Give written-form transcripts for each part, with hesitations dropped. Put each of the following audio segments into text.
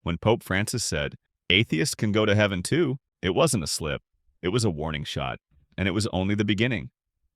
When Pope Francis said, "Atheists can go to heaven too," it wasn't a slip. It was a warning shot. And it was only the beginning.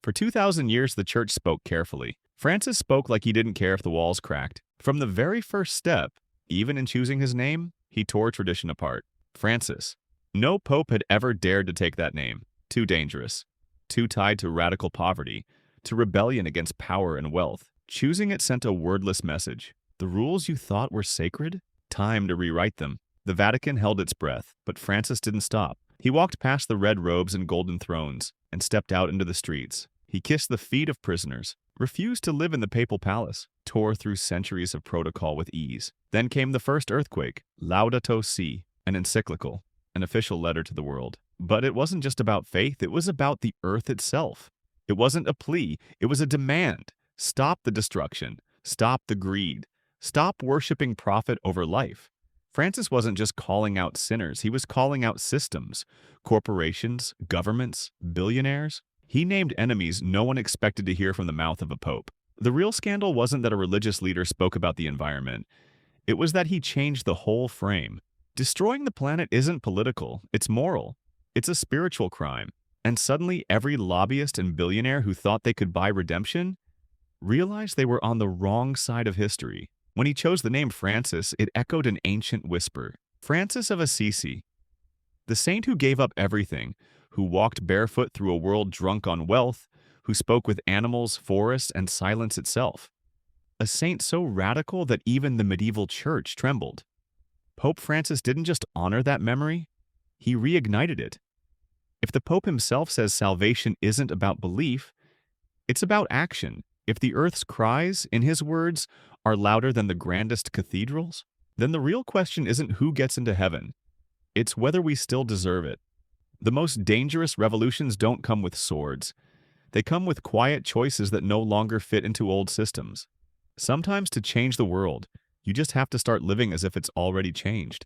For 2,000 years, the church spoke carefully. Francis spoke like he didn't care if the walls cracked. From the very first step, even in choosing his name, he tore tradition apart. Francis. No pope had ever dared to take that name. Too dangerous. Too tied to radical poverty, to rebellion against power and wealth. Choosing it sent a wordless message. The rules you thought were sacred? Time to rewrite them. The Vatican held its breath, but Francis didn't stop. He walked past the red robes and golden thrones and stepped out into the streets. He kissed the feet of prisoners, refused to live in the papal palace, tore through centuries of protocol with ease. Then came the first earthquake, Laudato Si, an encyclical, an official letter to the world. But it wasn't just about faith, it was about the earth itself. It wasn't a plea, it was a demand. Stop the destruction. Stop the greed. Stop worshiping profit over life. Francis wasn't just calling out sinners, he was calling out systems, corporations, governments, billionaires. He named enemies no one expected to hear from the mouth of a pope. The real scandal wasn't that a religious leader spoke about the environment. It was that he changed the whole frame. Destroying the planet isn't political, it's moral. It's a spiritual crime. And suddenly every lobbyist and billionaire who thought they could buy redemption realized they were on the wrong side of history. When he chose the name Francis, it echoed an ancient whisper. Francis of Assisi, the saint who gave up everything, who walked barefoot through a world drunk on wealth, who spoke with animals, forests, and silence itself. A saint so radical that even the medieval church trembled. Pope Francis didn't just honor that memory, he reignited it. If the Pope himself says salvation isn't about belief, it's about action. If the earth's cries, in his words, are louder than the grandest cathedrals, then the real question isn't who gets into heaven. It's whether we still deserve it. The most dangerous revolutions don't come with swords. They come with quiet choices that no longer fit into old systems. Sometimes to change the world, you just have to start living as if it's already changed.